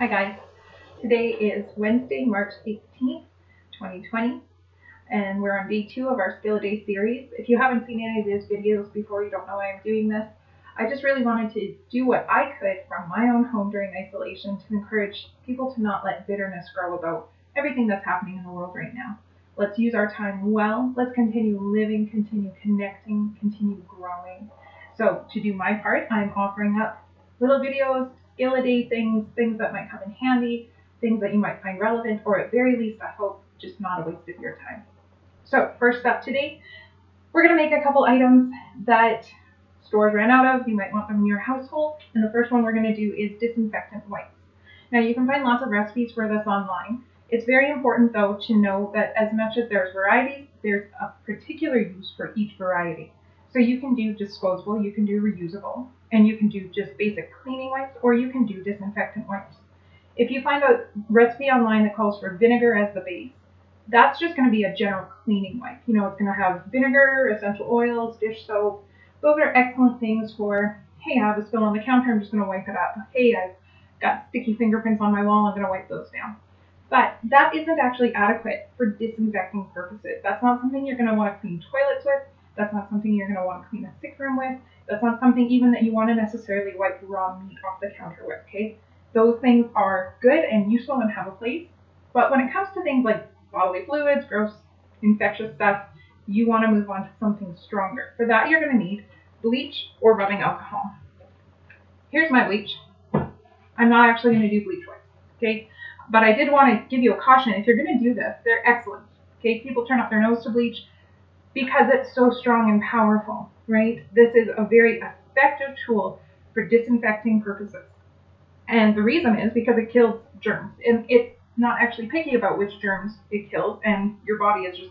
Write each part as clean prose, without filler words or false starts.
Hi guys, today is Wednesday, March 18th, 2020, and we're on day 2 of our Skill a Day series. If you haven't seen any of these videos before, you don't know why I'm doing this. I just really wanted to do what I could from my own home during isolation to encourage people to not let bitterness grow about everything that's happening in the world right now. Let's use our time well, let's continue living, continue connecting, continue growing. So to do my part, I'm offering up little videos, skill a day things that might come in handy, things that you might find relevant, or at very least, I hope, just not a waste of your time. So first up today, we're going to make a couple items that stores ran out of. You might want them in your household. And the first one we're going to do is disinfectant wipes. Now you can find lots of recipes for this online. It's very important though to know that as much as there's varieties, there's a particular use for each variety. So you can do disposable, you can do reusable, and you can do just basic cleaning wipes, or you can do disinfectant wipes. If you find a recipe online that calls for vinegar as the base, that's just going to be a general cleaning wipe. You know, it's going to have vinegar, essential oils, dish soap. Those are excellent things for, hey, I have a spill on the counter, I'm just going to wipe it up. Hey, I've got sticky fingerprints on my wall, I'm going to wipe those down. But that isn't actually adequate for disinfecting purposes. That's not something you're going to want to clean toilets with. That's not something you're going to want to clean a sick room with. That's not something even that you want to necessarily wipe raw meat off the counter with, okay? Those things are good and useful and have a place. But when it comes to things like bodily fluids, gross, infectious stuff, you want to move on to something stronger. For that, you're going to need bleach or rubbing alcohol. Here's my bleach. I'm not actually going to do bleach wipes, okay? But I did want to give you a caution. If you're going to do this, they're excellent, okay? People turn up their nose to bleach because it's so strong and powerful, right? This is a very effective tool for disinfecting purposes. And the reason is because it kills germs. And it's not actually picky about which germs it kills, and your body is just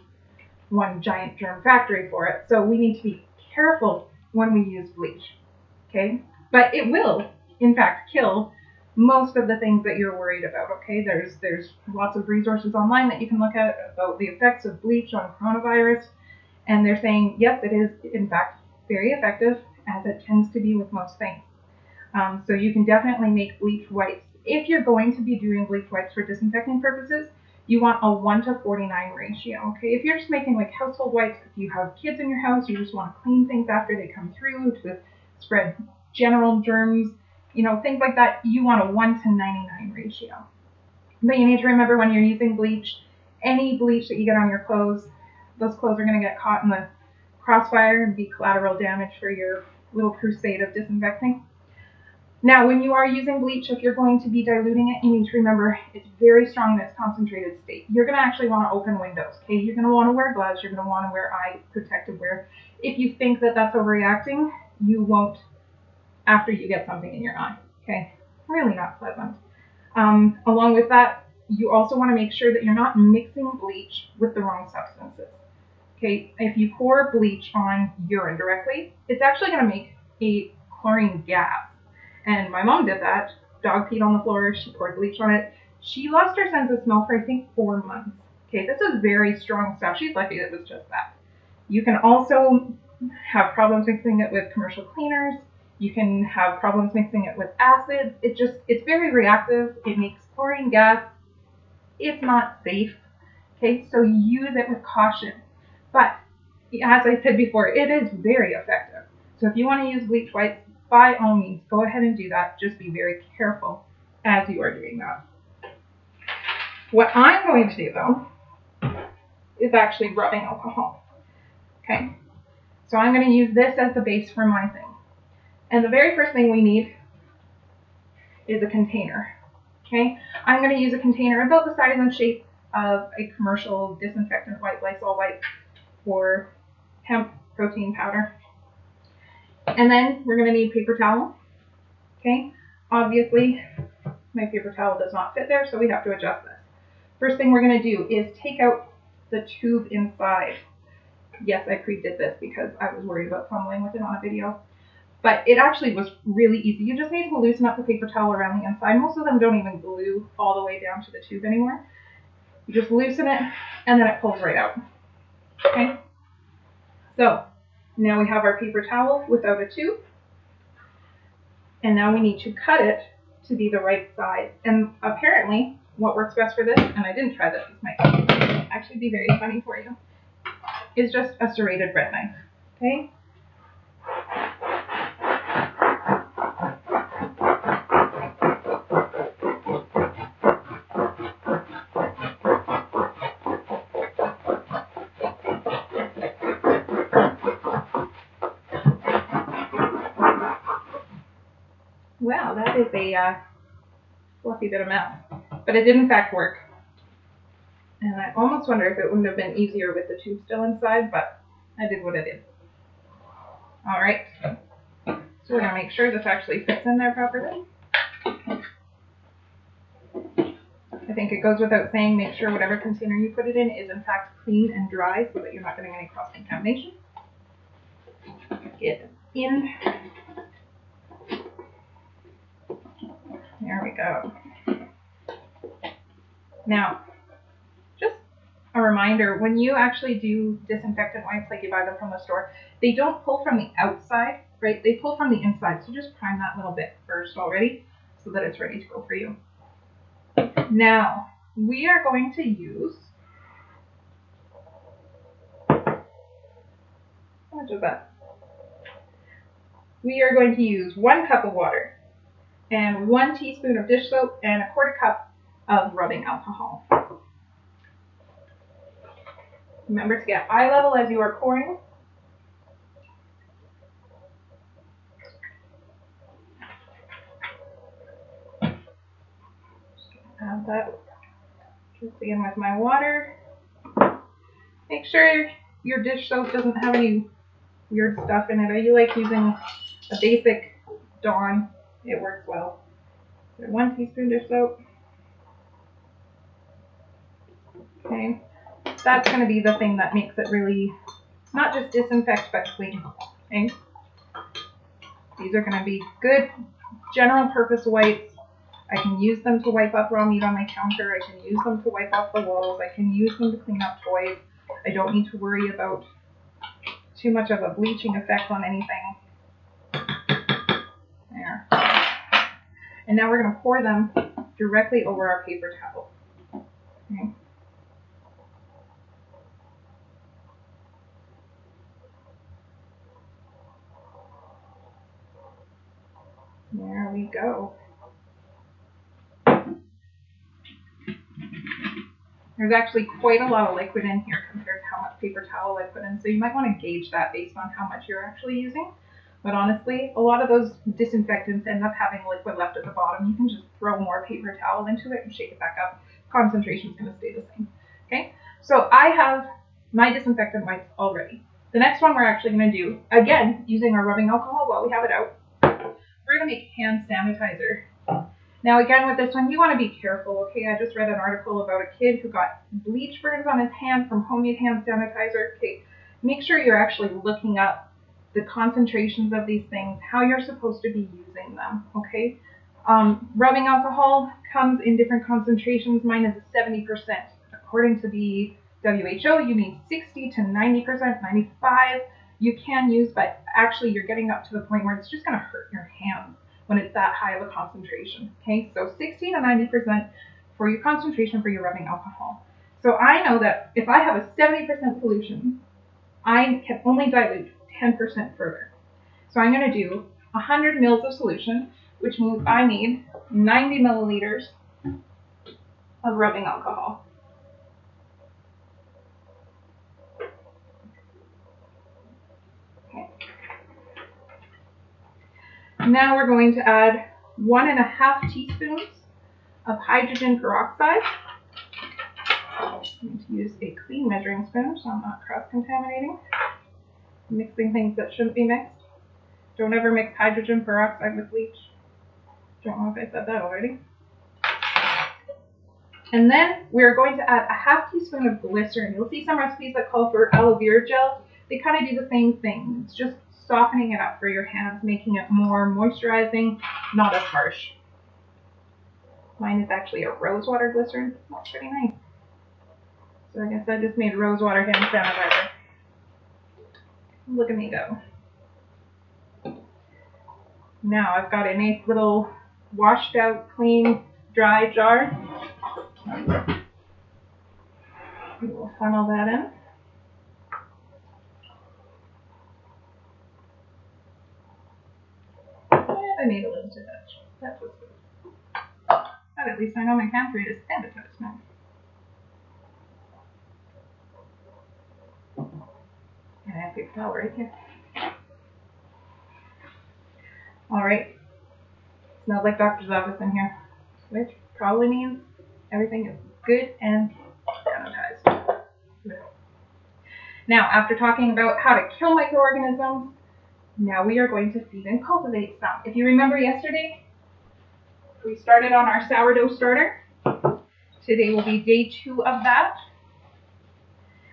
one giant germ factory for it. So we need to be careful when we use bleach, okay? But it will, in fact, kill most of the things that you're worried about, okay? There's lots of resources online that you can look at about the effects of bleach on coronavirus. And they're saying, yes, it is, in fact, very effective, as it tends to be with most things. So you can definitely make bleach wipes. If you're going to be doing bleach wipes for disinfecting purposes, you want a 1:49 ratio, okay? If you're just making like household wipes, if you have kids in your house, you just want to clean things after they come through to spread general germs, you know, things like that, you want a 1:99 ratio. But you need to remember when you're using bleach, any bleach that you get on your clothes, those clothes are going to get caught in the crossfire and be collateral damage for your little crusade of disinfecting. Now, when you are using bleach, if you're going to be diluting it, you need to remember it's very strong in its concentrated state. You're going to actually want to open windows, okay? You're going to want to wear gloves. You're going to want to wear eye protective wear. If you think that that's overreacting, you won't after you get something in your eye, okay? Really not pleasant. Along with that, you also want to make sure that you're not mixing bleach with the wrong substances. Okay, if you pour bleach on urine directly, it's actually going to make a chlorine gas. And my mom did that. Dog peed on the floor, she poured bleach on it. She lost her sense of smell for, I think, 4 months. Okay, this is very strong stuff. She's lucky it was just that. You can also have problems mixing it with commercial cleaners. You can have problems mixing it with acids. It's very reactive. It makes chlorine gas. It's not safe. Okay, so use it with caution. But as I said before, it is very effective. So if you want to use bleach wipes, by all means, go ahead and do that. Just be very careful as you are doing that. What I'm going to do, though, is actually rubbing alcohol. Okay, so I'm going to use this as the base for my thing. And the very first thing we need is a container. Okay, I'm going to use a container about the size and shape of a commercial disinfectant wipe, Lysol wipe, for hemp protein powder. And then we're going to need paper towel. Okay, obviously my paper towel does not fit there, so we have to adjust this. First thing we're going to do is take out the tube inside. Yes, I pre-did this because I was worried about fumbling with it on a video. But it actually was really easy. You just need to loosen up the paper towel around the inside. Most of them don't even glue all the way down to the tube anymore. You just loosen it, and then it pulls right out. Okay? So, now we have our paper towel without a tube. And now we need to cut it to be the right size. And apparently, what works best for this, and I didn't try this might actually be very funny for you, is just a serrated bread knife. Okay? Well, that is a fluffy bit of mess, but it did in fact work. And I almost wonder if it wouldn't have been easier with the tube still inside, but I did what I did. All right, so we're gonna make sure this actually fits in there properly. I think it goes without saying, make sure whatever container you put it in is in fact clean and dry so that you're not getting any cross-contamination. Get it in. There we go. Now, just a reminder, when you actually do disinfectant wipes like you buy them from the store, they don't pull from the outside, right? They pull from the inside. So just prime that little bit first already so that it's ready to go for you. Now, we are going to use, how much of that? We are going to use 1 cup of water and 1 teaspoon of dish soap and 1/4 cup of rubbing alcohol. Remember to get eye level as you are pouring. Add that just in with my water. Make sure your dish soap doesn't have any weird stuff in it. You like using a basic Dawn, it works well. So 1 teaspoon dish soap. Okay, that's going to be the thing that makes it really not just disinfect but clean. Okay, these are going to be good general purpose wipes. I can use them to wipe up raw meat on my counter. I can use them to wipe off the walls. I can use them to clean up toys. I don't need to worry about too much of a bleaching effect on anything. There. And now we're going to pour them directly over our paper towel. Okay. There we go. There's actually quite a lot of liquid in here compared to how much paper towel I put in, so you might want to gauge that based on how much you're actually using. But honestly, a lot of those disinfectants end up having liquid left at the bottom. You can just throw more paper towel into it and shake it back up. Concentration is going to stay the same. Okay, so I have my disinfectant wipes all ready. The next one we're actually going to do, again, using our rubbing alcohol while we have it out, we're going to make hand sanitizer. Now again, with this one, you want to be careful, okay? I just read an article about a kid who got bleach burns on his hand from homemade hand sanitizer. Okay, make sure you're actually looking up the concentrations of these things, how you're supposed to be using them, okay? Rubbing alcohol comes in different concentrations. Mine is 70%. According to the WHO, you need 60 to 90%, 95 you can use, but actually you're getting up to the point where it's just going to hurt your hands when it's that high of a concentration, okay? So 60 to 90% for your concentration for your rubbing alcohol. So I know that if I have a 70% solution, I can only dilute 10% further. So I'm going to do 100 mils of solution, which means I need 90 milliliters of rubbing alcohol. Okay. Now we're going to add 1.5 teaspoons of hydrogen peroxide. I'm going to use a clean measuring spoon so I'm not cross-contaminating. Mixing things that shouldn't be mixed. Don't ever mix hydrogen peroxide with bleach. Don't know if I said that already. And then we're going to add 1/2 teaspoon of glycerin. You'll see some recipes that call for aloe vera gel. They kind of do the same thing. It's just softening it up for your hands, making it more moisturizing, not as harsh. Mine is actually a rosewater glycerin. That's pretty nice. So I guess I just made rosewater hand sanitizer. Look at me go. Now I've got a nice little washed out, clean, dry jar. We will funnel that in. And I made a little too much. That was good. But at least I know my pantry is sanitized now. And I have big flour right here. Alright. Smells like doctor's office in here, which probably means everything is good and sanitized. Now, after talking about how to kill microorganisms, now we are going to feed and cultivate some. If you remember yesterday, we started on our sourdough starter. Today will be day 2 of that.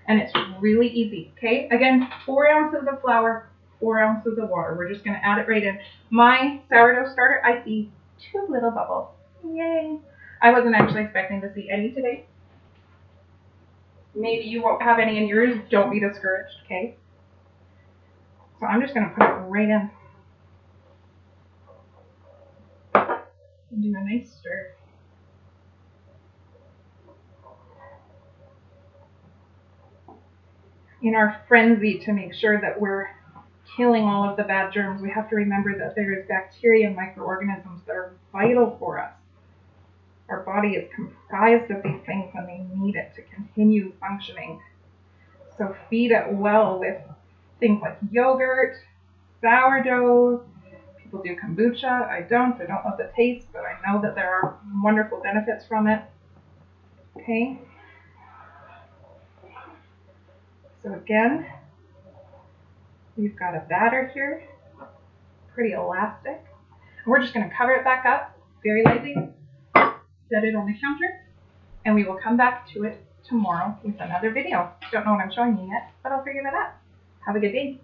And it's really easy, okay? Again, 4 ounces of flour, 4 ounces of water. We're just gonna add it right in. My sourdough starter, I see 2 little bubbles. Yay! I wasn't actually expecting to see any today. Maybe you won't have any in yours. Don't be discouraged, okay? So I'm just gonna put it right in. And do a nice stir. In our frenzy to make sure that we're killing all of the bad germs, we have to remember that there is bacteria and microorganisms that are vital for us. Our body is comprised of these things and they need it to continue functioning. So feed it well with things like yogurt, sourdough. People do kombucha. I don't love the taste, but I know that there are wonderful benefits from it. Okay. So again, we've got a batter here, pretty elastic. We're just going to cover it back up very lightly, set it on the counter, and we will come back to it tomorrow with another video. Don't know what I'm showing you yet, but I'll figure that out. Have a good day.